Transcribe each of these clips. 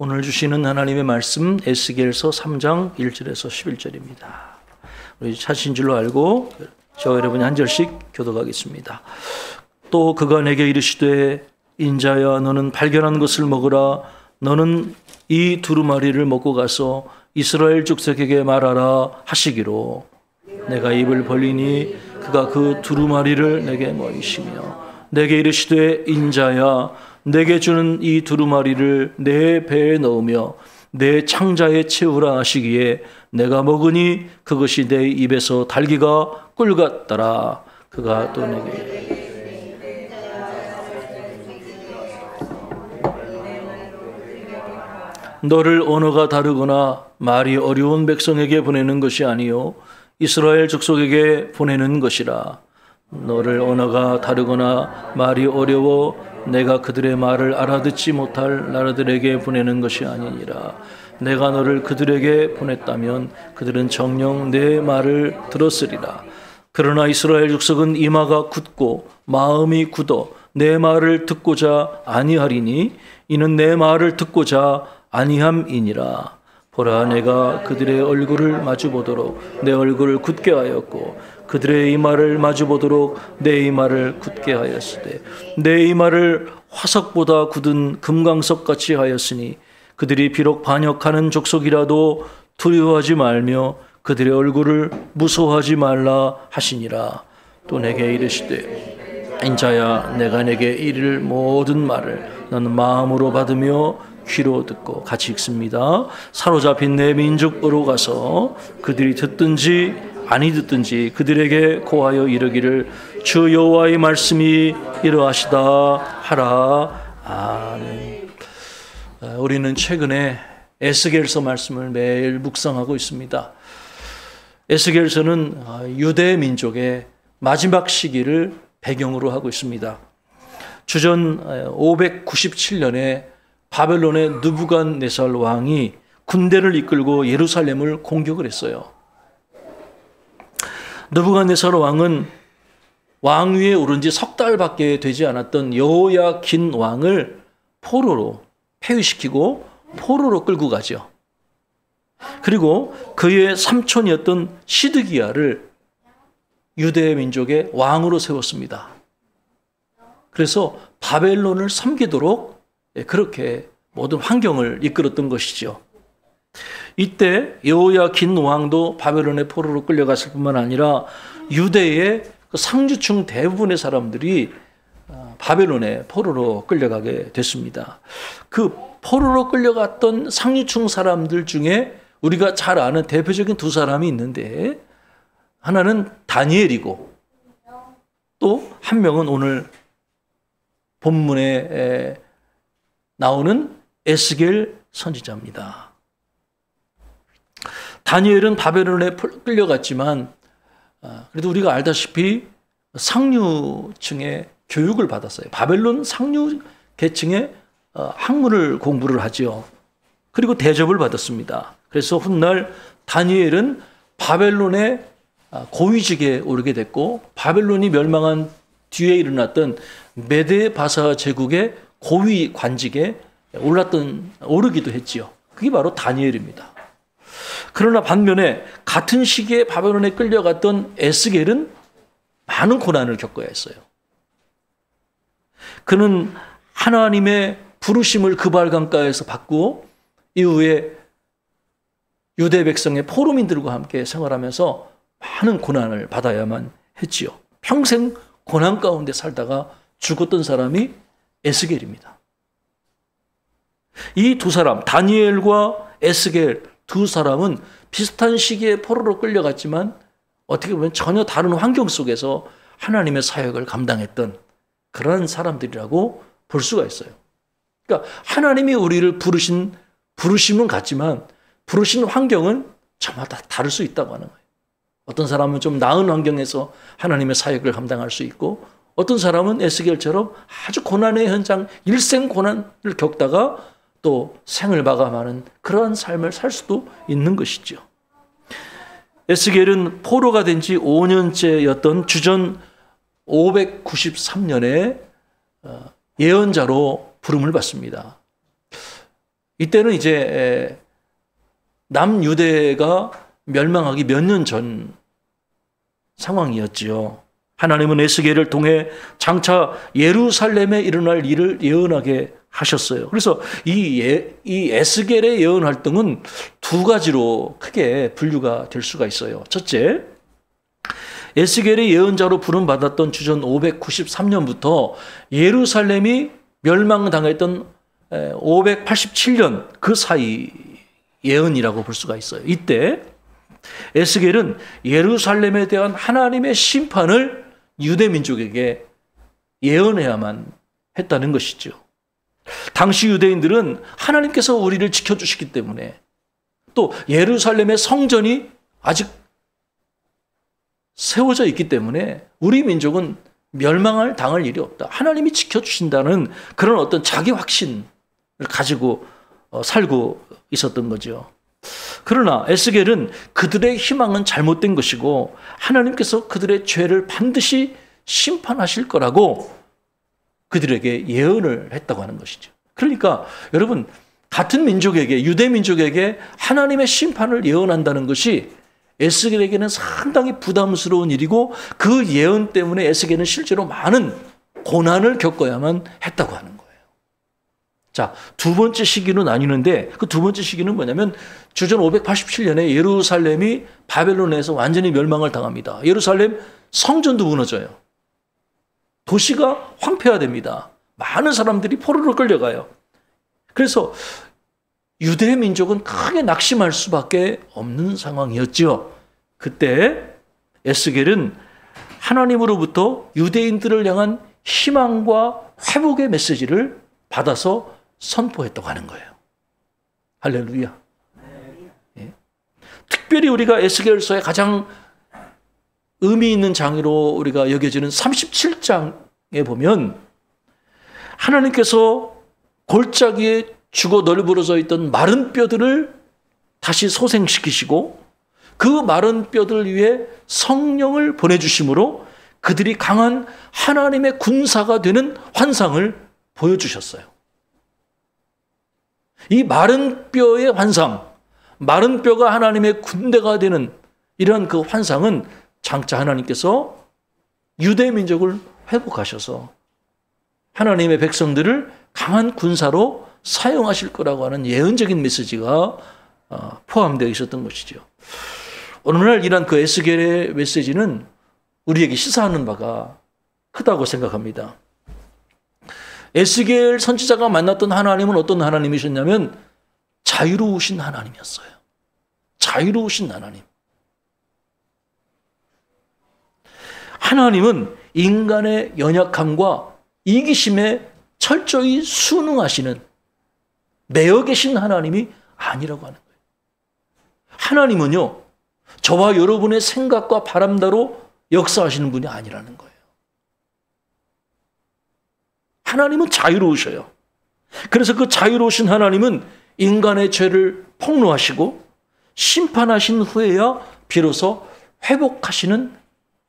오늘 주시는 하나님의 말씀 에스겔서 3장 1절에서 11절입니다. 우리 찾으신 줄로 알고 저와 여러분이 한 절씩 교독하겠습니다. 또 그가 내게 이르시되 인자야 너는 발견한 것을 먹으라. 너는 이 두루마리를 먹고 가서 이스라엘 족속에게 말하라 하시기로 내가 입을 벌리니 그가 그 두루마리를 내게 먹이시며 내게 이르시되 인자야 내게 주는 이 두루마리를 내 배에 넣으며 내 창자에 채우라 하시기에 내가 먹으니 그것이 내 입에서 달기가 꿀 같더라. 그가 또 내게 너를 언어가 다르거나 말이 어려운 백성에게 보내는 것이 아니요 이스라엘 족속에게 보내는 것이라. 너를 언어가 다르거나 말이 어려워 내가 그들의 말을 알아듣지 못할 나라들에게 보내는 것이 아니니라. 내가 너를 그들에게 보냈다면 그들은 정녕 내 말을 들었으리라. 그러나 이스라엘 족속은 이마가 굳고 마음이 굳어 내 말을 듣고자 아니하리니 이는 내 말을 듣고자 아니함이니라. 보라 내가 그들의 얼굴을 마주보도록 내 얼굴을 굳게 하였고 그들의 이마를 마주보도록 내 이마를 굳게 하였으되 내 이마를 화석보다 굳은 금강석같이 하였으니 그들이 비록 반역하는 족속이라도 두려워하지 말며 그들의 얼굴을 무서워하지 말라 하시니라. 또 내게 이르시되 인자야 내가 내게 이를 모든 말을 너는 마음으로 받으며 귀로 듣고 같이 읽습니다. 사로잡힌 내 민족으로 가서 그들이 듣든지 아니 듣든지 그들에게 고하여 이르기를 주 여호와의 말씀이 이러하시다 하라. 아멘. 우리는 최근에 에스겔서 말씀을 매일 묵상하고 있습니다. 에스겔서는 유대 민족의 마지막 시기를 배경으로 하고 있습니다. 주전 597년에 바벨론의 느부갓네살 왕이 군대를 이끌고 예루살렘을 공격을 했어요. 느부갓네살 왕은 왕위에 오른 지 석 달밖에 되지 않았던 여호야긴 왕을 포로로 폐위시키고 포로로 끌고 가죠. 그리고 그의 삼촌이었던 시드기야를 유대 민족의 왕으로 세웠습니다. 그래서 바벨론을 섬기도록 그렇게 모든 환경을 이끌었던 것이죠. 이때 여호야긴 왕도 바벨론의 포로로 끌려갔을 뿐만 아니라 유대의 상류층 대부분의 사람들이 바벨론의 포로로 끌려가게 됐습니다. 그 포로로 끌려갔던 상류층 사람들 중에 우리가 잘 아는 대표적인 두 사람이 있는데 하나는 다니엘이고 또 한 명은 오늘 본문에 나오는 에스겔 선지자입니다. 다니엘은 바벨론에 끌려갔지만 그래도 우리가 알다시피 상류층의 교육을 받았어요. 바벨론 상류 계층의 학문을 공부를 하죠. 그리고 대접을 받았습니다. 그래서 훗날 다니엘은 바벨론의 고위직에 오르게 됐고 바벨론이 멸망한 뒤에 일어났던 메데 바사 제국의 고위 관직에 오르기도 했지요. 그게 바로 다니엘입니다. 그러나 반면에 같은 시기에 바벨론에 끌려갔던 에스겔은 많은 고난을 겪어야 했어요. 그는 하나님의 부르심을 그발 강가에서 받고 이후에 유대 백성의 포로민들과 함께 생활하면서 많은 고난을 받아야만 했지요. 평생 고난 가운데 살다가 죽었던 사람이 에스겔입니다. 이 두 사람, 다니엘과 에스겔 두 사람은 비슷한 시기에 포로로 끌려갔지만 어떻게 보면 전혀 다른 환경 속에서 하나님의 사역을 감당했던 그런 사람들이라고 볼 수가 있어요. 그러니까 하나님이 우리를 부르심은 같지만 부르신 환경은 저마다 다를 수 있다고 하는 거예요. 어떤 사람은 좀 나은 환경에서 하나님의 사역을 감당할 수 있고 어떤 사람은 에스겔처럼 아주 고난의 현장, 일생 고난을 겪다가 또 생을 마감하는 그러한 삶을 살 수도 있는 것이죠. 에스겔은 포로가 된 지 5년째였던 주전 593년에 예언자로 부름을 받습니다. 이때는 이제 남유대가 멸망하기 몇 년 전 상황이었지요. 하나님은 에스겔을 통해 장차 예루살렘에 일어날 일을 예언하게 하셨어요. 그래서 이 에스겔의 예언 활동은 두 가지로 크게 분류가 될 수가 있어요. 첫째, 에스겔의 예언자로 부름받았던 주전 593년부터 예루살렘이 멸망당했던 587년 그 사이 예언이라고 볼 수가 있어요. 이때 에스겔은 예루살렘에 대한 하나님의 심판을 유대 민족에게 예언해야만 했다는 것이죠. 당시 유대인들은 하나님께서 우리를 지켜주시기 때문에, 또 예루살렘의 성전이 아직 세워져 있기 때문에 우리 민족은 멸망을 당할 일이 없다, 하나님이 지켜주신다는 그런 어떤 자기 확신을 가지고 살고 있었던 거죠. 그러나 에스겔은 그들의 희망은 잘못된 것이고 하나님께서 그들의 죄를 반드시 심판하실 거라고 그들에게 예언을 했다고 하는 것이죠. 그러니까 여러분, 같은 민족에게, 유대 민족에게 하나님의 심판을 예언한다는 것이 에스겔에게는 상당히 부담스러운 일이고, 그 예언 때문에 에스겔은 실제로 많은 고난을 겪어야만 했다고 하는 거예요. 자, 두 번째 시기로 나뉘는데, 그 두 번째 시기는 뭐냐면 주전 587년에 예루살렘이 바벨론에서 완전히 멸망을 당합니다. 예루살렘 성전도 무너져요. 도시가 황폐화됩니다. 많은 사람들이 포로로 끌려가요. 그래서 유대 민족은 크게 낙심할 수밖에 없는 상황이었죠. 그때 에스겔은 하나님으로부터 유대인들을 향한 희망과 회복의 메시지를 받아서 선포했다고 하는 거예요. 할렐루야. 예. 특별히 우리가 에스겔서의 가장 의미 있는 장으로 우리가 여겨지는 37장에 보면 하나님께서 골짜기에 죽어 널브러져 있던 마른 뼈들을 다시 소생시키시고, 그 마른 뼈들 위에 성령을 보내주심으로 그들이 강한 하나님의 군사가 되는 환상을 보여주셨어요. 이 마른 뼈의 환상, 마른 뼈가 하나님의 군대가 되는 이런 그 환상은 장차 하나님께서 유대 민족을 회복하셔서 하나님의 백성들을 강한 군사로 사용하실 거라고 하는 예언적인 메시지가 포함되어 있었던 것이죠. 오늘날 이런 그 에스겔의 메시지는 우리에게 시사하는 바가 크다고 생각합니다. 에스겔 선지자가 만났던 하나님은 어떤 하나님이셨냐면 자유로우신 하나님이었어요. 자유로우신 하나님. 하나님은 인간의 연약함과 이기심에 철저히 순응하시는, 매여 계신 하나님이 아니라고 하는 거예요. 하나님은요, 저와 여러분의 생각과 바람대로 역사하시는 분이 아니라는 거예요. 하나님은 자유로우셔요. 그래서 그 자유로우신 하나님은 인간의 죄를 폭로하시고 심판하신 후에야 비로소 회복하시는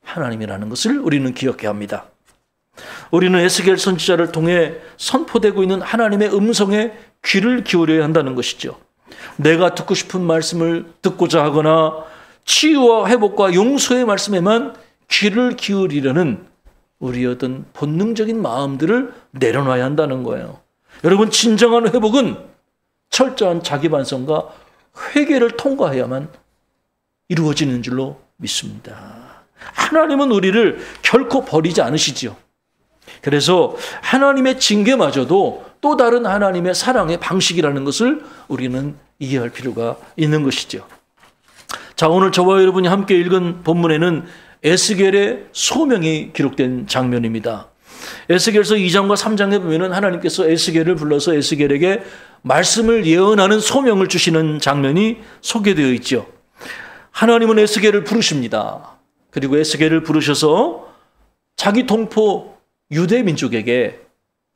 하나님이라는 것을 우리는 기억해야 합니다. 우리는 에스겔 선지자를 통해 선포되고 있는 하나님의 음성에 귀를 기울여야 한다는 것이죠. 내가 듣고 싶은 말씀을 듣고자 하거나 치유와 회복과 용서의 말씀에만 귀를 기울이려는 우리의 어떤 본능적인 마음들을 내려놔야 한다는 거예요. 여러분, 진정한 회복은 철저한 자기 반성과 회개를 통과해야만 이루어지는 줄로 믿습니다. 하나님은 우리를 결코 버리지 않으시지요. 그래서 하나님의 징계마저도 또 다른 하나님의 사랑의 방식이라는 것을 우리는 이해할 필요가 있는 것이죠. 자, 오늘 저와 여러분이 함께 읽은 본문에는 에스겔의 소명이 기록된 장면입니다. 에스겔서 2장과 3장에 보면 하나님께서 에스겔을 불러서 에스겔에게 말씀을 예언하는 소명을 주시는 장면이 소개되어 있죠. 하나님은 에스겔을 부르십니다. 그리고 에스겔을 부르셔서 자기 동포 유대 민족에게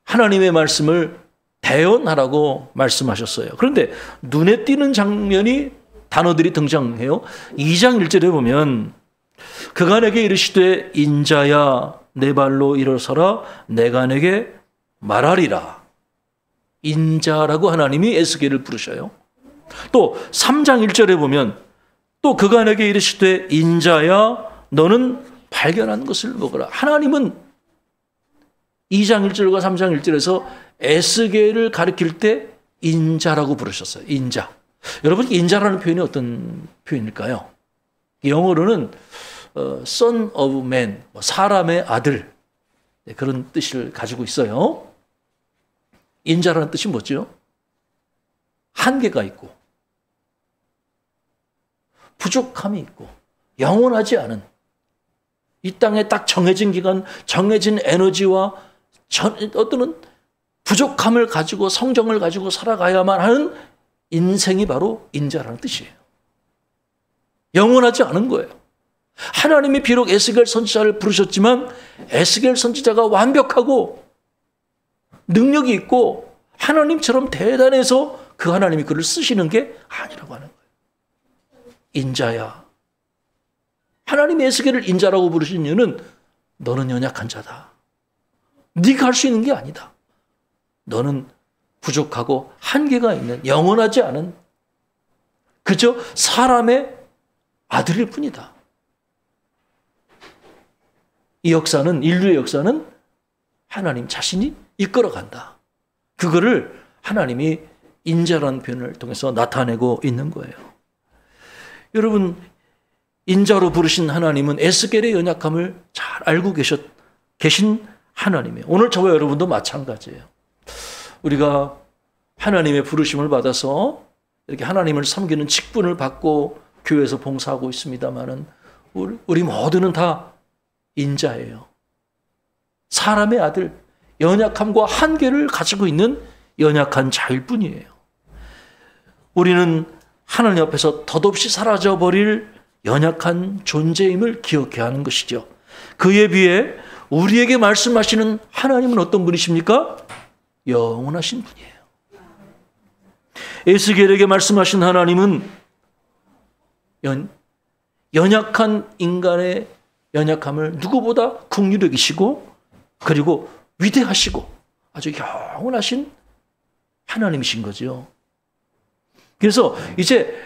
하나님의 말씀을 대언하라고 말씀하셨어요. 그런데 눈에 띄는 장면이, 단어들이 등장해요. 2장 1절에 보면 그가 내게 이르시되 인자야 내 발로 일어서라 내가 내게 말하리라. 인자라고 하나님이 에스겔을 부르셔요. 또 3장 1절에 보면 또 그간에게 이르시되 인자야 너는 발견한 것을 먹어라. 하나님은 2장 1절과 3장 1절에서 에스겔을 가리킬 때 인자라고 부르셨어요. 인자. 여러분, 인자라는 표현이 어떤 표현일까요? 영어로는 son of man, 사람의 아들, 그런 뜻을 가지고 있어요. 인자라는 뜻이 뭐죠? 한계가 있고 부족함이 있고 영원하지 않은, 이 땅에 딱 정해진 기간, 정해진 에너지와 어떤 부족함을 가지고 성정을 가지고 살아가야만 하는 인생이 바로 인자라는 뜻이에요. 영원하지 않은 거예요. 하나님이 비록 에스겔 선지자를 부르셨지만 에스겔 선지자가 완벽하고 능력이 있고 하나님처럼 대단해서 그 하나님이 그를 쓰시는 게 아니라고 하는 거예요. 인자야. 하나님이 에스겔을 인자라고 부르신 이유는 너는 연약한 자다. 네가 할 수 있는 게 아니다. 너는 부족하고 한계가 있는, 영원하지 않은 그저 사람의 아들일 뿐이다. 이 역사는, 인류의 역사는 하나님 자신이 이끌어간다. 그거를 하나님이 인자라는 표현을 통해서 나타내고 있는 거예요. 여러분, 인자로 부르신 하나님은 에스겔의 연약함을 잘 알고 계신 하나님이에요. 오늘 저와 여러분도 마찬가지예요. 우리가 하나님의 부르심을 받아서 이렇게 하나님을 섬기는 직분을 받고 교회에서 봉사하고 있습니다만은 우리 모두는 다 인자예요. 사람의 아들, 연약함과 한계를 가지고 있는 연약한 자일 뿐이에요. 우리는 하나님 앞에서 덧없이 사라져버릴 연약한 존재임을 기억해야 하는 것이죠. 그에 비해 우리에게 말씀하시는 하나님은 어떤 분이십니까? 영원하신 분이에요. 에스겔에게 말씀하신 하나님은 연약한 인간의 연약함을 누구보다 긍휼히 여기시고 그리고 위대하시고 아주 영원하신 하나님이신 거죠. 그래서 이제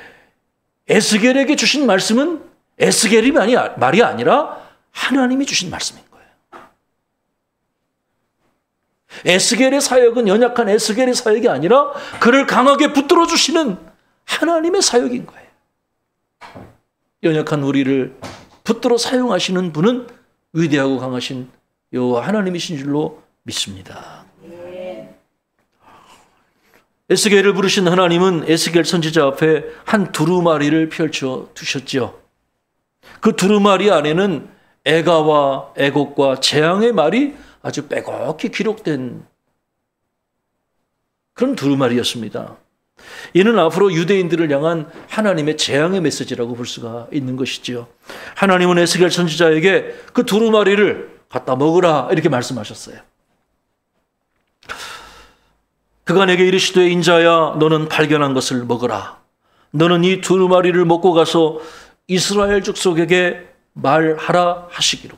에스겔에게 주신 말씀은 에스겔이 말이 아니라 하나님이 주신 말씀인 거예요. 에스겔의 사역은 연약한 에스겔의 사역이 아니라 그를 강하게 붙들어 주시는 하나님의 사역인 거예요. 연약한 우리를 붙들어 사용하시는 분은 위대하고 강하신 여호와 하나님이신 줄로 믿습니다. 에스겔을 부르신 하나님은 에스겔 선지자 앞에 한 두루마리를 펼쳐 두셨죠. 그 두루마리 안에는 애가와 애곡과 재앙의 말이 아주 빼곡히 기록된 그런 두루마리였습니다. 이는 앞으로 유대인들을 향한 하나님의 재앙의 메시지라고 볼 수가 있는 것이지요. 하나님은 에스겔 선지자에게 그 두루마리를 갖다 먹으라 이렇게 말씀하셨어요. 그간에게 이르시되 인자야 너는 발견한 것을 먹으라. 너는 이 두루마리를 먹고 가서 이스라엘 족속에게 말하라 하시기로.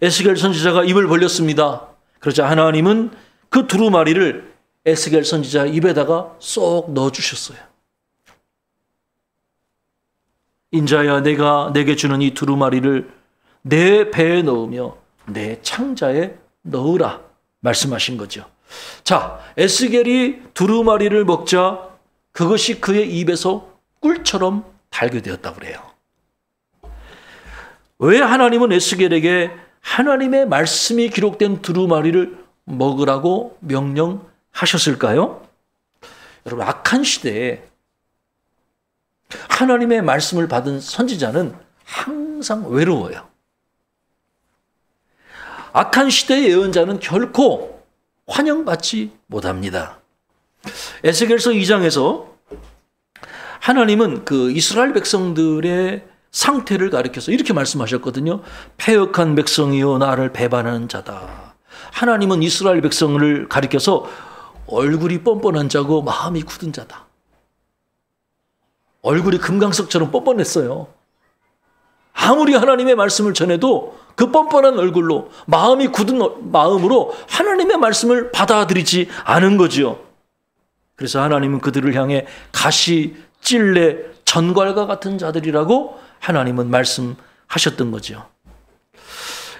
에스겔 선지자가 입을 벌렸습니다. 그러자 하나님은 그 두루마리를 에스겔 선지자 입에다가 쏙 넣어주셨어요. 인자야 내가 내게 주는 이 두루마리를 내 배에 넣으며 내 창자에 넣으라 말씀하신 거죠. 자, 에스겔이 두루마리를 먹자 그것이 그의 입에서 꿀처럼 달게 되었다고 그래요. 왜 하나님은 에스겔에게 하나님의 말씀이 기록된 두루마리를 먹으라고 명령하셨을까요? 여러분, 악한 시대에 하나님의 말씀을 받은 선지자는 항상 외로워요. 악한 시대의 예언자는 결코 환영받지 못합니다. 에스겔서 2장에서 하나님은 그 이스라엘 백성들의 상태를 가리켜서 이렇게 말씀하셨거든요. 패역한 백성이요 나를 배반하는 자다. 하나님은 이스라엘 백성을 가리켜서 얼굴이 뻔뻔한 자고 마음이 굳은 자다. 얼굴이 금강석처럼 뻔뻔했어요. 아무리 하나님의 말씀을 전해도 그 뻔뻔한 얼굴로 마음이 굳은 마음으로 하나님의 말씀을 받아들이지 않은 거지요. 그래서 하나님은 그들을 향해 가시, 찔레, 전갈과 같은 자들이라고 하나님은 말씀하셨던 거죠.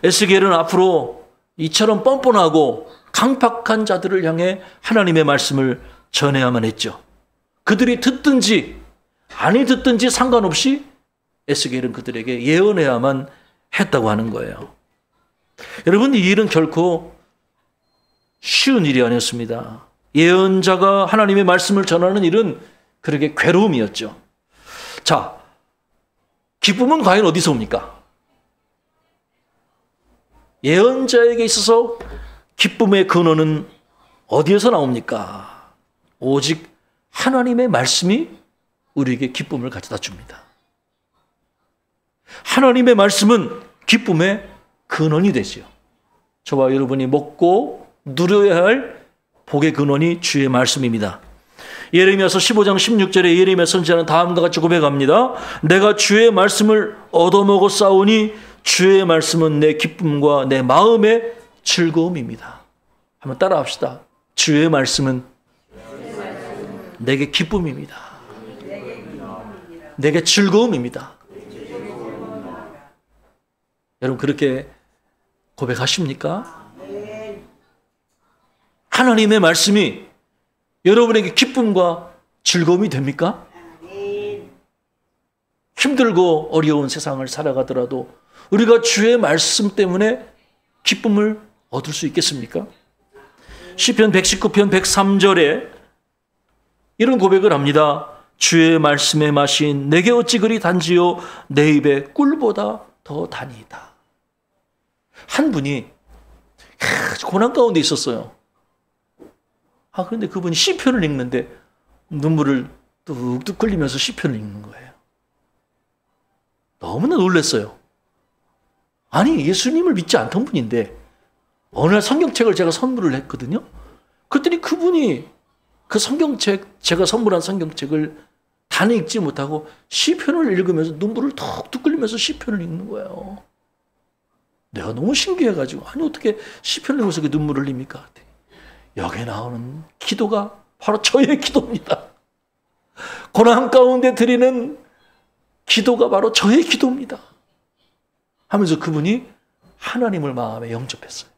에스겔은 앞으로 이처럼 뻔뻔하고 강팍한 자들을 향해 하나님의 말씀을 전해야만 했죠. 그들이 듣든지 아니 듣든지 상관없이 에스겔은 그들에게 예언해야만 했다고 하는 거예요. 여러분, 이 일은 결코 쉬운 일이 아니었습니다. 예언자가 하나님의 말씀을 전하는 일은 그렇게 괴로움이었죠. 자, 기쁨은 과연 어디서 옵니까? 예언자에게 있어서 기쁨의 근원은 어디에서 나옵니까? 오직 하나님의 말씀이 우리에게 기쁨을 가져다 줍니다. 하나님의 말씀은 기쁨의 근원이 되지요. 저와 여러분이 먹고 누려야 할 복의 근원이 주의 말씀입니다. 예레미야서 15장 16절에 예레미야 선지자는 다음과 같이 고백합니다. 내가 주의 말씀을 얻어먹어 싸우니 주의 말씀은 내 기쁨과 내 마음의 즐거움입니다. 한번 따라합시다. 주의 말씀은 내게 기쁨입니다. 내게 즐거움입니다. 여러분, 그렇게 고백하십니까? 하나님의 말씀이 여러분에게 기쁨과 즐거움이 됩니까? 힘들고 어려운 세상을 살아가더라도 우리가 주의 말씀 때문에 기쁨을 얻을 수 있겠습니까? 시편 119편 103절에 이런 고백을 합니다. 주의 말씀의 맛이 내게 어찌 그리 단지요 내 입에 꿀보다 더 다니이다. 한 분이 고난 가운데 있었어요. 그런데 그분이 시편을 읽는데 눈물을 뚝뚝 흘리면서 시편을 읽는 거예요. 너무나 놀랐어요. 아니, 예수님을 믿지 않던 분인데 어느 날 성경책을 제가 선물을 했거든요. 그랬더니 그분이 그 성경책, 제가 선물한 성경책을 다 읽지 못하고 시편을 읽으면서 눈물을 툭툭 흘리면서 시편을 읽는 거예요. 내가 너무 신기해가지고, 아니 어떻게 시편을 읽어서 눈물을 흘립니까? 여기에 나오는 기도가 바로 저의 기도입니다. 고난 가운데 드리는 기도가 바로 저의 기도입니다. 하면서 그분이 하나님을 마음에 영접했어요.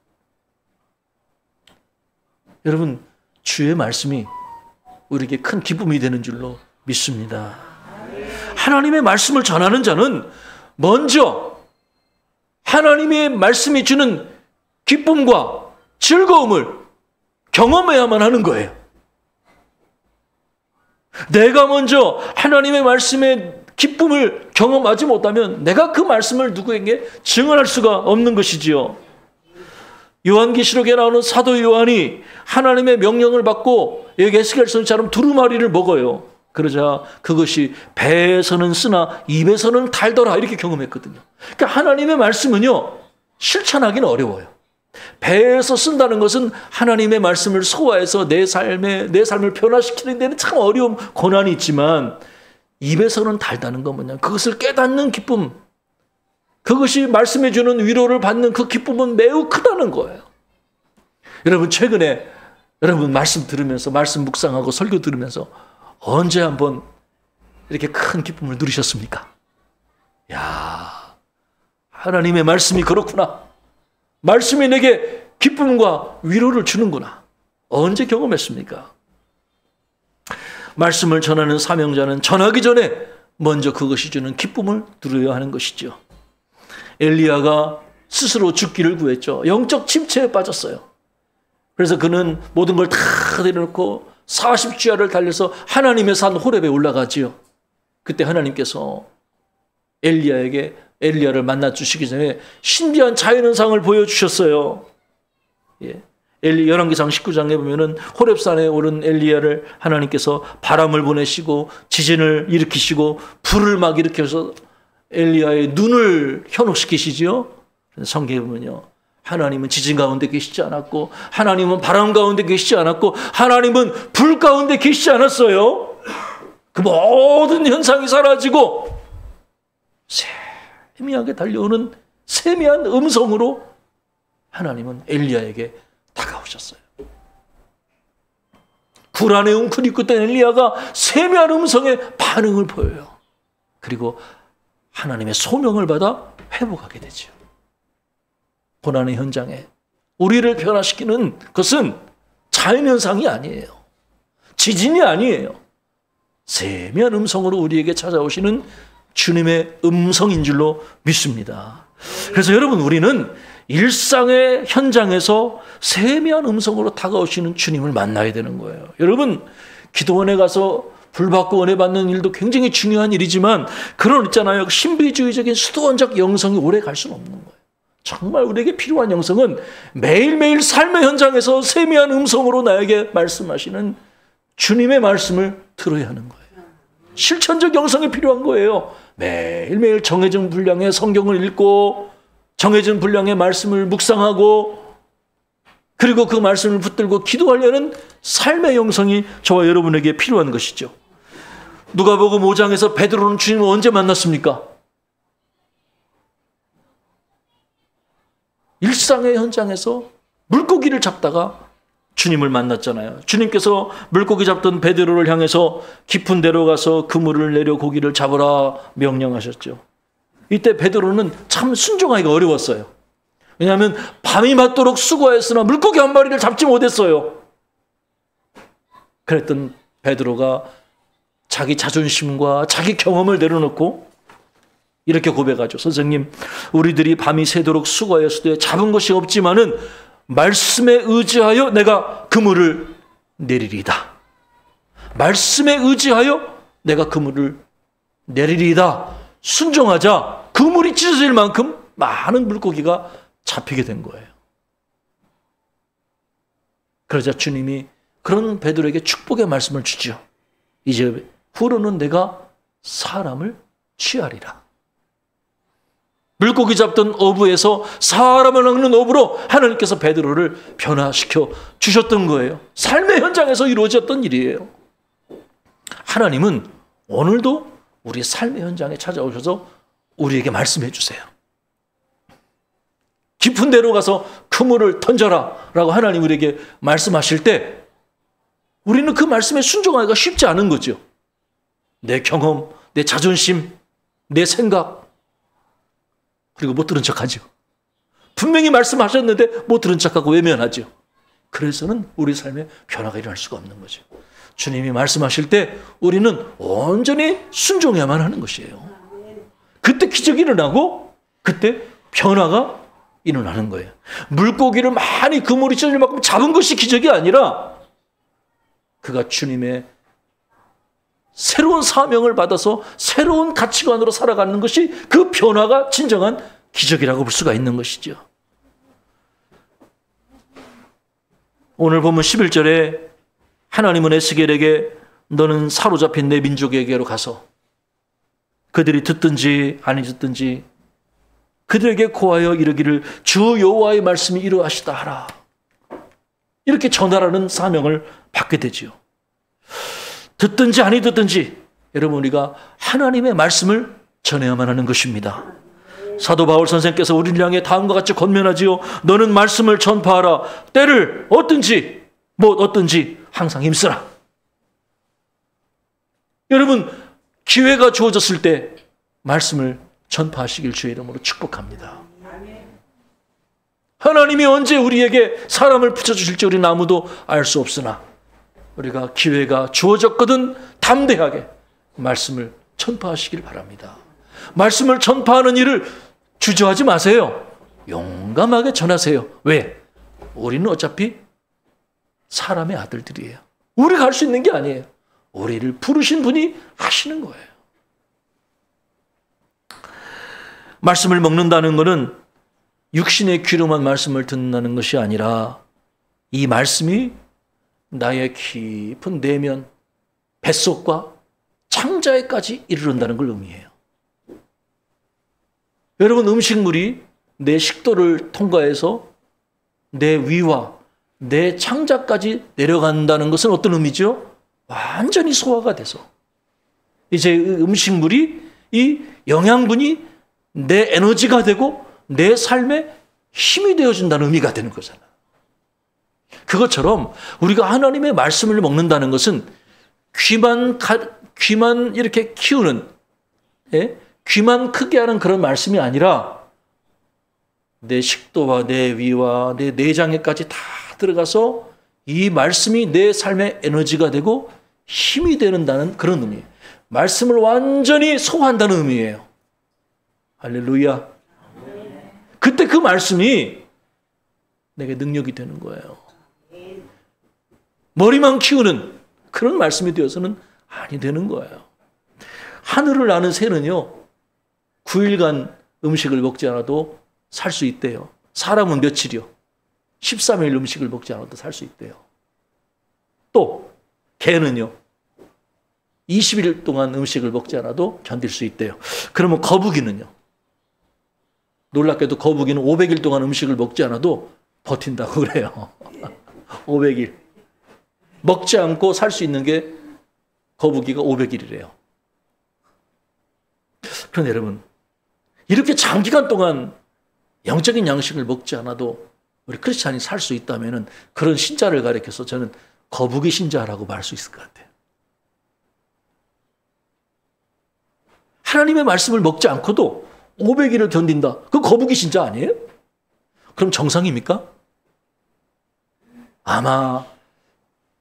여러분, 주의 말씀이 우리에게 큰 기쁨이 되는 줄로 믿습니다. 하나님의 말씀을 전하는 자는 먼저 하나님의 말씀이 주는 기쁨과 즐거움을 경험해야만 하는 거예요. 내가 먼저 하나님의 말씀의 기쁨을 경험하지 못하면 내가 그 말씀을 누구에게 증언할 수가 없는 것이지요. 요한계시록에 나오는 사도 요한이 하나님의 명령을 받고 여기 에스겔 선지자처럼 두루마리를 먹어요. 그러자 그것이 배에서는 쓰나 입에서는 달더라 이렇게 경험했거든요. 그러니까 하나님의 말씀은요, 실천하기는 어려워요. 배에서 쓴다는 것은 하나님의 말씀을 소화해서 내 삶을 변화시키는 데는 참 어려움, 고난이 있지만 입에서는 달다는 건 뭐냐? 그것을 깨닫는 기쁨, 그것이 말씀해 주는 위로를 받는 그 기쁨은 매우 크다는 거예요. 여러분, 최근에 여러분 말씀 들으면서, 말씀 묵상하고 설교 들으면서 언제 한번 이렇게 큰 기쁨을 누리셨습니까? 야, 하나님의 말씀이 그렇구나. 말씀이 내게 기쁨과 위로를 주는구나. 언제 경험했습니까? 말씀을 전하는 사명자는 전하기 전에 먼저 그것이 주는 기쁨을 누려야 하는 것이죠. 엘리야가 스스로 죽기를 구했죠. 영적 침체에 빠졌어요. 그래서 그는 모든 걸 다 내려놓고 40주야를 달려서 하나님의 산 호렙에 올라가지요. 그때 하나님께서 엘리야를 만나 주시기 전에 신비한 자연현상을 보여주셨어요. 열왕기상 19장에 보면은 호렙산에 오른 엘리야를 하나님께서 바람을 보내시고 지진을 일으키시고 불을 막 일으켜서 엘리야의 눈을 현혹시키시지요. 성경에 보면요, 하나님은 지진 가운데 계시지 않았고, 하나님은 바람 가운데 계시지 않았고, 하나님은 불 가운데 계시지 않았어요. 그 모든 현상이 사라지고 희미하게 달려오는 세미한 음성으로 하나님은 엘리야에게 다가오셨어요. 굴 안에 웅크리 있던 엘리야가 세미한 음성에 반응을 보여요. 그리고 하나님의 소명을 받아 회복하게 되죠. 고난의 현장에 우리를 변화시키는 것은 자연현상이 아니에요. 지진이 아니에요. 세미한 음성으로 우리에게 찾아오시는 주님의 음성인 줄로 믿습니다. 그래서 여러분, 우리는 일상의 현장에서 세미한 음성으로 다가오시는 주님을 만나야 되는 거예요. 여러분, 기도원에 가서 불 받고 은혜 받는 일도 굉장히 중요한 일이지만, 그런 있잖아요, 신비주의적인 수도원적 영성이 오래 갈 수는 없는 거예요. 정말 우리에게 필요한 영성은 매일매일 삶의 현장에서 세미한 음성으로 나에게 말씀하시는 주님의 말씀을 들어야 하는 거예요. 실천적 영성이 필요한 거예요. 매일매일 정해진 분량의 성경을 읽고 정해진 분량의 말씀을 묵상하고 그리고 그 말씀을 붙들고 기도하려는 삶의 영성이 저와 여러분에게 필요한 것이죠. 누가복음 5장에서 베드로는 주님을 언제 만났습니까? 일상의 현장에서 물고기를 잡다가 주님을 만났잖아요. 주님께서 물고기 잡던 베드로를 향해서 깊은 데로 가서 그물을 내려 고기를 잡으라 명령하셨죠. 이때 베드로는 참 순종하기가 어려웠어요. 왜냐하면 밤이 맞도록 수고했으나 물고기 한 마리를 잡지 못했어요. 그랬던 베드로가 자기 자존심과 자기 경험을 내려놓고 이렇게 고백하죠. 선생님, 우리들이 밤이 새도록 수고하였을 때 잡은 것이 없지만은 말씀에 의지하여 내가 그물을 내리리이다. 말씀에 의지하여 내가 그물을 내리리이다. 순종하자 그물이 찢어질 만큼 많은 물고기가 잡히게 된 거예요. 그러자 주님이 그런 베드로에게 축복의 말씀을 주죠. 이제 후로는 내가 사람을 취하리라. 물고기 잡던 어부에서 사람을 낚는 어부로 하나님께서 베드로를 변화시켜 주셨던 거예요. 삶의 현장에서 이루어졌던 일이에요. 하나님은 오늘도 우리 삶의 현장에 찾아오셔서 우리에게 말씀해 주세요. 깊은 데로 가서 그물을 던져라 라고 하나님 우리에게 말씀하실 때 우리는 그 말씀에 순종하기가 쉽지 않은 거죠. 내 경험, 내 자존심, 내 생각, 그리고 못 들은 척하죠. 분명히 말씀하셨는데 못 들은 척하고 외면하죠. 그래서는 우리 삶에 변화가 일어날 수가 없는 거죠. 주님이 말씀하실 때 우리는 온전히 순종해야만 하는 것이에요. 그때 기적이 일어나고 그때 변화가 일어나는 거예요. 물고기를 많이 그물이 찢어질 만큼 잡은 것이 기적이 아니라 그가 주님의 새로운 사명을 받아서 새로운 가치관으로 살아가는 것이 그 변화가 진정한 기적이라고 볼 수가 있는 것이죠. 오늘 보면 11절에 하나님은 에스겔에게 너는 사로잡힌 내 민족에게로 가서 그들이 듣든지 아니 듣든지 그들에게 고하여 이르기를 주 여호와의 말씀이 이러하시다 하라. 이렇게 전하라는 사명을 받게 되지요. 듣든지 아니 듣든지 여러분 우리가 하나님의 말씀을 전해야만 하는 것입니다. 사도 바울 선생께서 우리를 향해 다음과 같이 권면하지요. 너는 말씀을 전파하라. 때를 얻든지 못 얻든지 항상 힘쓰라. 여러분 기회가 주어졌을 때 말씀을 전파하시길 주의 이름으로 축복합니다. 하나님이 언제 우리에게 사람을 붙여주실지 우리는 아무도 알 수 없으나 우리가 기회가 주어졌거든 담대하게 말씀을 전파하시길 바랍니다. 말씀을 전파하는 일을 주저하지 마세요. 용감하게 전하세요. 왜? 우리는 어차피 사람의 아들들이에요. 우리가 할 수 있는 게 아니에요. 우리를 부르신 분이 하시는 거예요. 말씀을 먹는다는 것은 육신의 귀로만 말씀을 듣는다는 것이 아니라 이 말씀이 나의 깊은 내면, 뱃속과 창자에까지 이르른다는 걸 의미해요. 여러분 음식물이 내 식도를 통과해서 내 위와 내 창자까지 내려간다는 것은 어떤 의미죠? 완전히 소화가 돼서 이제 음식물이 이 영양분이 내 에너지가 되고 내 삶에 힘이 되어준다는 의미가 되는 거잖아. 그것처럼 우리가 하나님의 말씀을 먹는다는 것은 귀만 이렇게 키우는, 귀만 크게 하는 그런 말씀이 아니라 내 식도와 내 위와 내 내장에까지 다 들어가서 이 말씀이 내 삶의 에너지가 되고 힘이 되는다는 그런 의미예요. 말씀을 완전히 소화한다는 의미예요. 할렐루야. 그때 그 말씀이 내게 능력이 되는 거예요. 머리만 키우는 그런 말씀이 되어서는 아니 되는 거예요. 하늘을 나는 새는요, 9일간 음식을 먹지 않아도 살 수 있대요. 사람은 며칠이요? 13일 음식을 먹지 않아도 살 수 있대요. 또 개는요, 20일 동안 음식을 먹지 않아도 견딜 수 있대요. 그러면 거북이는요? 놀랍게도 거북이는 500일 동안 음식을 먹지 않아도 버틴다고 그래요. 500일. 먹지 않고 살 수 있는 게 거북이가 500일이래요. 그런데 여러분, 이렇게 장기간 동안 영적인 양식을 먹지 않아도 우리 크리스찬이 살 수 있다면 그런 신자를 가리켜서 저는 거북이 신자라고 말할 수 있을 것 같아요. 하나님의 말씀을 먹지 않고도 500일을 견딘다. 그 거북이 신자 아니에요? 그럼 정상입니까? 아마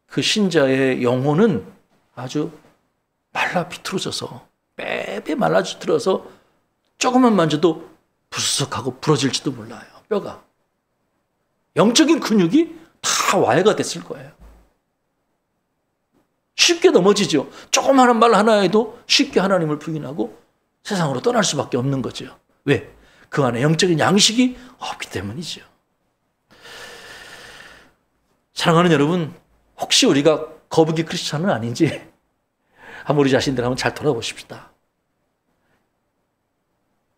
그 신자의 영혼은 아주 말라 비틀어져서 빼빼 말라 비틀어서 조금만 만져도 부스럭하고 부러질지도 몰라요. 뼈가. 영적인 근육이 다 와해가 됐을 거예요. 쉽게 넘어지죠. 조그마한 말 하나에도 쉽게 하나님을 부인하고 세상으로 떠날 수밖에 없는 거죠. 왜? 그 안에 영적인 양식이 없기 때문이죠. 사랑하는 여러분, 혹시 우리가 거북이 크리스찬은 아닌지 한번 우리 자신들 한번 잘 돌아보십시다.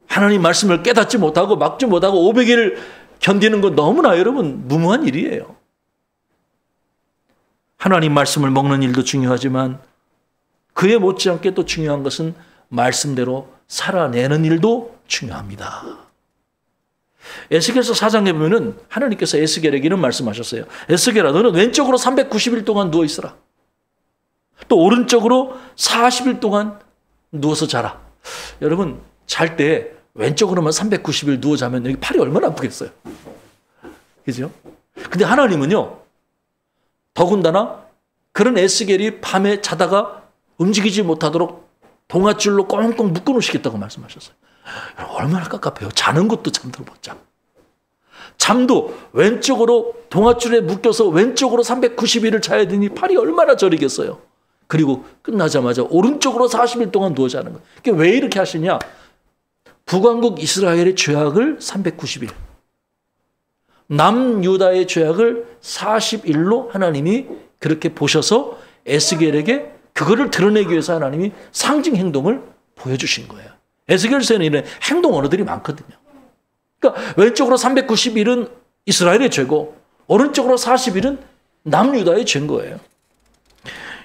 하나님 말씀을 깨닫지 못하고 막지 못하고 500일을 견디는 건 너무나 여러분 무모한 일이에요. 하나님 말씀을 먹는 일도 중요하지만 그에 못지않게 또 중요한 것은 말씀대로 살아내는 일도 중요합니다. 에스겔서 4장에 보면은 하나님께서 에스겔에게 이런 말씀하셨어요. 에스겔아, 너는 왼쪽으로 390일 동안 누워 있어라. 또 오른쪽으로 40일 동안 누워서 자라. 여러분, 잘 때 왼쪽으로만 390일 누워 자면 여기 팔이 얼마나 아프겠어요. 그죠? 근데 하나님은요, 더군다나 그런 에스겔이 밤에 자다가 움직이지 못하도록 동아줄로 꽁꽁 묶어 놓으시겠다고 말씀하셨어요. 얼마나 깝깝해요. 자는 것도 잠들어 못 자. 잠도 왼쪽으로 동아줄에 묶여서 왼쪽으로 390일을 자야 되니 팔이 얼마나 저리겠어요. 그리고 끝나자마자 오른쪽으로 40일 동안 누워 자는 거예요. 그게 왜 이렇게 하시냐? 북왕국 이스라엘의 죄악을 390일, 남유다의 죄악을 40일로 하나님이 그렇게 보셔서 에스겔에게 그거를 드러내기 위해서 하나님이 상징 행동을 보여주신 거예요. 에스겔서에는 이런 행동 언어들이 많거든요. 그러니까 왼쪽으로 390일은 이스라엘의 죄고 오른쪽으로 40일은 남유다의 죄인 거예요.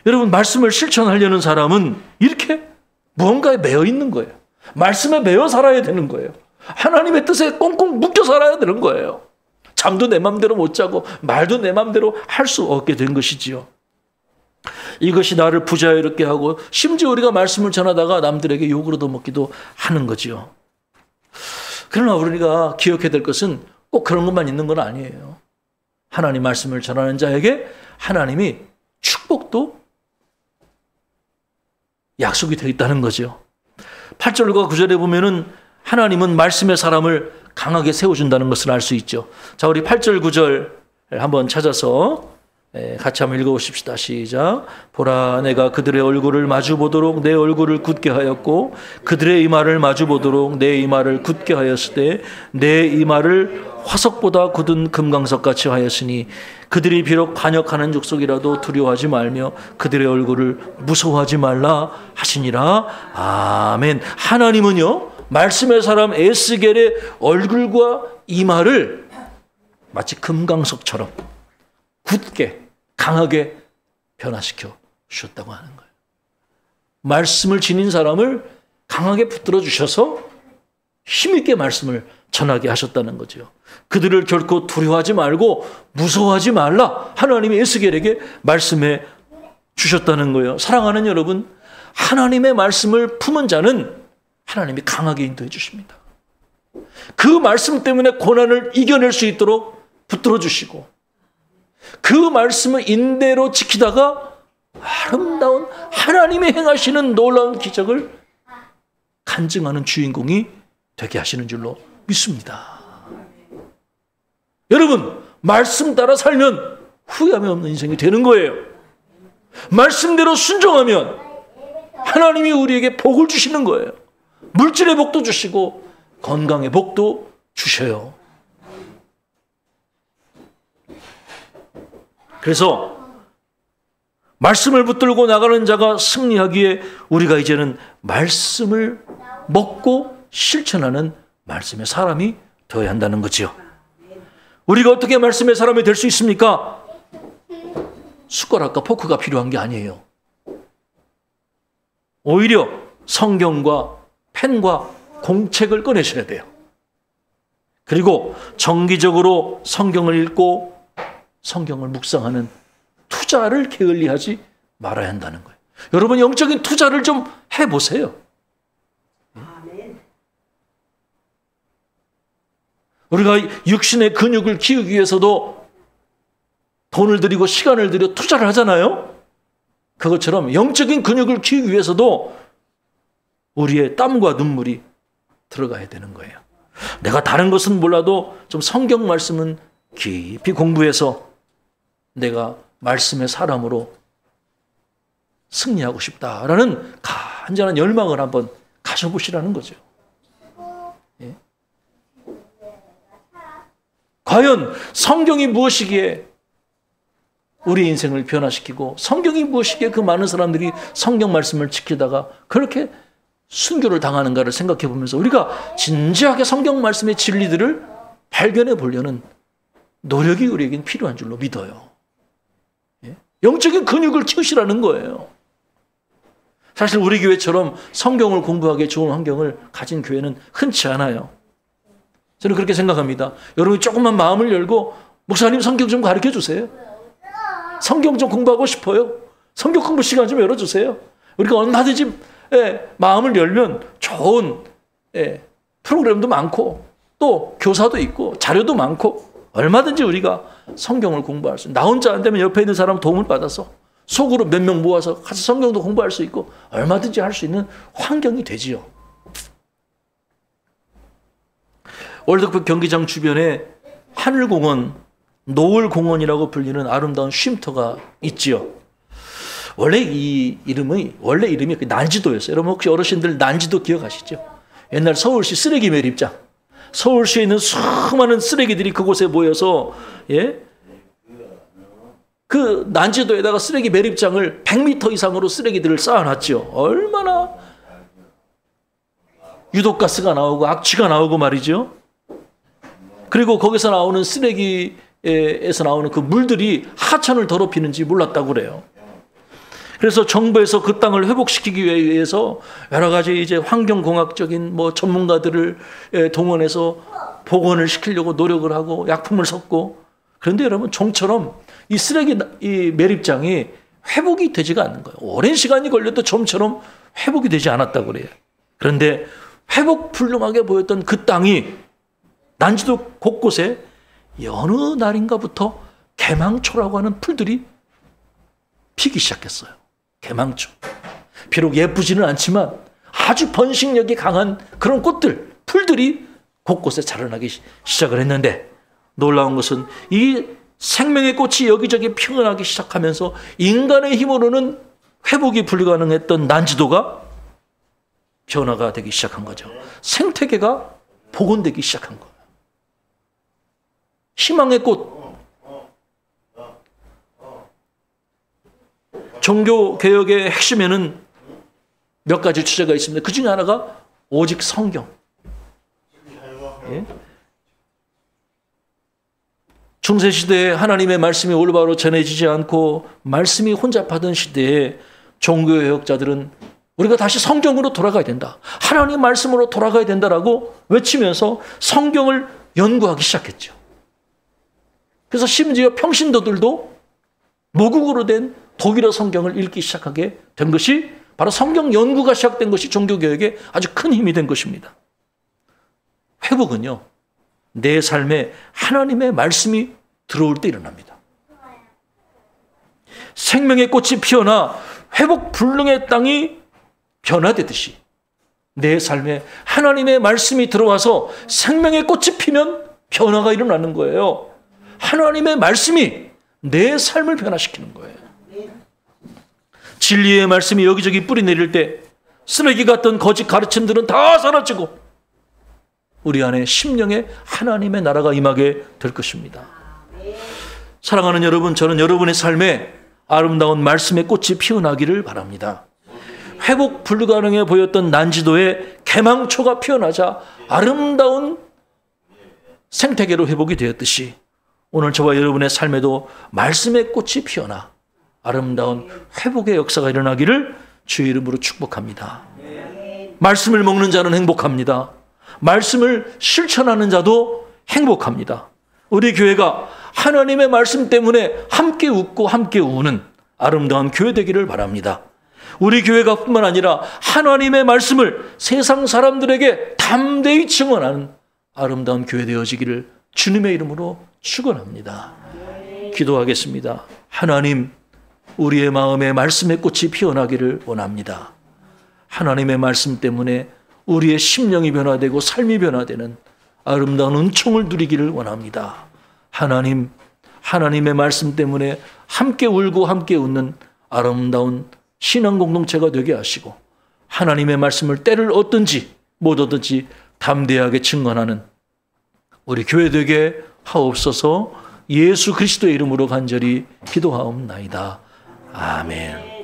여러분, 말씀을 실천하려는 사람은 이렇게 무언가에 매여 있는 거예요. 말씀에 매여 살아야 되는 거예요. 하나님의 뜻에 꽁꽁 묶여 살아야 되는 거예요. 잠도 내 맘대로 못 자고 말도 내 맘대로 할 수 없게 된 것이지요. 이것이 나를 부자유롭게 하고 심지어 우리가 말씀을 전하다가 남들에게 욕을 얻어먹기도 하는 거지요. 그러나 우리가 기억해야 될 것은 꼭 그런 것만 있는 건 아니에요. 하나님 말씀을 전하는 자에게 하나님이 축복도 약속이 되어 있다는 거죠. 8절과 9절에 보면은 하나님은 말씀의 사람을 강하게 세워준다는 것을 알 수 있죠. 자, 우리 8절, 9절 한번 찾아서 같이 한번 읽어보십시다. 시작. 보라, 내가 그들의 얼굴을 마주보도록 내 얼굴을 굳게 하였고 그들의 이마를 마주보도록 내 이마를 굳게 하였을 때 내 이마를 화석보다 굳은 금강석같이 하였으니 그들이 비록 반역하는 족속이라도 두려워하지 말며 그들의 얼굴을 무서워하지 말라 하시니라. 아멘. 하나님은요, 말씀의 사람 에스겔의 얼굴과 이마를 마치 금강석처럼 굳게 강하게 변화시켜 주셨다고 하는 거예요. 말씀을 지닌 사람을 강하게 붙들어 주셔서 힘있게 말씀을 전하게 하셨다는 거죠. 그들을 결코 두려워하지 말고 무서워하지 말라. 하나님이 에스겔에게 말씀해 주셨다는 거예요. 사랑하는 여러분, 하나님의 말씀을 품은 자는 하나님이 강하게 인도해 주십니다. 그 말씀 때문에 고난을 이겨낼 수 있도록 붙들어 주시고, 그 말씀을 인대로 지키다가 아름다운 하나님이 행하시는 놀라운 기적을 간증하는 주인공이 되게 하시는 줄로 믿습니다. 여러분, 말씀 따라 살면 후회함이 없는 인생이 되는 거예요. 말씀대로 순종하면 하나님이 우리에게 복을 주시는 거예요. 물질의 복도 주시고 건강의 복도 주셔요. 그래서 말씀을 붙들고 나가는 자가 승리하기에 우리가 이제는 말씀을 먹고 실천하는 말씀의 사람이 되어야 한다는 거지요. 우리가 어떻게 말씀의 사람이 될 수 있습니까? 숟가락과 포크가 필요한 게 아니에요. 오히려 성경과 펜과 공책을 꺼내셔야 돼요. 그리고 정기적으로 성경을 읽고 성경을 묵상하는 투자를 게을리하지 말아야 한다는 거예요. 여러분, 영적인 투자를 좀 해보세요. 우리가 육신의 근육을 키우기 위해서도 돈을 들이고 시간을 들여 투자를 하잖아요. 그것처럼 영적인 근육을 키우기 위해서도 우리의 땀과 눈물이 들어가야 되는 거예요. 내가 다른 것은 몰라도 좀 성경 말씀은 깊이 공부해서 내가 말씀의 사람으로 승리하고 싶다라는 간절한 열망을 한번 가져보시라는 거죠. 예? 과연 성경이 무엇이기에 우리 인생을 변화시키고, 성경이 무엇이기에 그 많은 사람들이 성경 말씀을 지키다가 그렇게 순교를 당하는가를 생각해 보면서 우리가 진지하게 성경 말씀의 진리들을 발견해 보려는 노력이 우리에겐 필요한 줄로 믿어요. 예? 영적인 근육을 키우시라는 거예요. 사실 우리 교회처럼 성경을 공부하기에 좋은 환경을 가진 교회는 흔치 않아요. 저는 그렇게 생각합니다. 여러분이 조금만 마음을 열고, 목사님 성경 좀 가르쳐 주세요. 성경 좀 공부하고 싶어요. 성경 공부 시간 좀 열어주세요. 우리가 얼마든지 마음을 열면 좋은 프로그램도 많고 또 교사도 있고 자료도 많고 얼마든지 우리가 성경을 공부할 수 있어요. 나 혼자 안 되면 옆에 있는 사람 도움을 받아서 속으로 몇 명 모아서 같이 성경도 공부할 수 있고 얼마든지 할 수 있는 환경이 되지요. 월드컵 경기장 주변에 하늘공원, 노을공원이라고 불리는 아름다운 쉼터가 있지요. 원래 이름이 난지도였어요. 여러분 혹시 어르신들 난지도 기억하시죠? 옛날 서울시 쓰레기 매립장. 서울시에 있는 수많은 쓰레기들이 그곳에 모여서 그 난지도에다가 쓰레기 매립장을 100m 이상으로 쓰레기들을 쌓아놨죠. 얼마나 유독가스가 나오고 악취가 나오고 말이죠. 그리고 거기서 나오는 쓰레기에서 나오는 그 물들이 하천을 더럽히는지 몰랐다고 그래요. 그래서 정부에서 그 땅을 회복시키기 위해서 여러 가지 이제 환경공학적인 전문가들을 동원해서 복원을 시키려고 노력을 하고 약품을 섞고, 그런데 여러분 좀처럼 이 쓰레기 이 매립장이 회복이 되지가 않는 거예요. 오랜 시간이 걸려도 좀처럼 회복이 되지 않았다고 그래요. 그런데 회복 불능하게 보였던 그 땅이 난지도 곳곳에 어느 날인가부터 개망초라고 하는 풀들이 피기 시작했어요. 개망초. 비록 예쁘지는 않지만 아주 번식력이 강한 그런 꽃들, 풀들이 곳곳에 자라나기 시작을 했는데, 놀라운 것은 이 생명의 꽃이 여기저기 피어나기 시작하면서 인간의 힘으로는 회복이 불가능했던 난지도가 변화가 되기 시작한 거죠. 생태계가 복원되기 시작한 거예요. 희망의 꽃. 종교개혁의 핵심에는 몇 가지 주제가 있습니다. 그 중에 하나가 오직 성경. 예? 중세시대에 하나님의 말씀이 올바로 전해지지 않고 말씀이 혼잡하던 시대에 종교개혁자들은 우리가 다시 성경으로 돌아가야 된다. 하나님 말씀으로 돌아가야 된다라고 외치면서 성경을 연구하기 시작했죠. 그래서 심지어 평신도들도 모국어로 된 독일어 성경을 읽기 시작하게 된 것이 바로 성경 연구가 시작된 것이 종교개혁에 아주 큰 힘이 된 것입니다. 회복은요, 내 삶에 하나님의 말씀이 들어올 때 일어납니다. 생명의 꽃이 피어나 회복 불능의 땅이 변화되듯이 내 삶에 하나님의 말씀이 들어와서 생명의 꽃이 피면 변화가 일어나는 거예요. 하나님의 말씀이 내 삶을 변화시키는 거예요. 진리의 말씀이 여기저기 뿌리 내릴 때 쓰레기 같던 거짓 가르침들은 다 사라지고 우리 안에 심령에 하나님의 나라가 임하게 될 것입니다. 사랑하는 여러분, 저는 여러분의 삶에 아름다운 말씀의 꽃이 피어나기를 바랍니다. 회복 불가능해 보였던 난지도에 개망초가 피어나자 아름다운 생태계로 회복이 되었듯이 오늘 저와 여러분의 삶에도 말씀의 꽃이 피어나 아름다운 회복의 역사가 일어나기를 주의 이름으로 축복합니다. 말씀을 먹는 자는 행복합니다. 말씀을 실천하는 자도 행복합니다. 우리 교회가 하나님의 말씀 때문에 함께 웃고 함께 우는 아름다운 교회 되기를 바랍니다. 우리 교회가 뿐만 아니라 하나님의 말씀을 세상 사람들에게 담대히 증언하는 아름다운 교회 되어지기를 주님의 이름으로 축원합니다. 기도하겠습니다. 하나님, 우리의 마음에 말씀의 꽃이 피어나기를 원합니다. 하나님의 말씀 때문에 우리의 심령이 변화되고 삶이 변화되는 아름다운 은총을 누리기를 원합니다. 하나님, 하나님의 말씀 때문에 함께 울고 함께 웃는 아름다운 신앙 공동체가 되게 하시고 하나님의 말씀을 때를 얻든지 못 얻든지 담대하게 증언하는 우리 교회 되게 하옵소서. 예수 그리스도의 이름으로 간절히 기도하옵나이다. 아멘.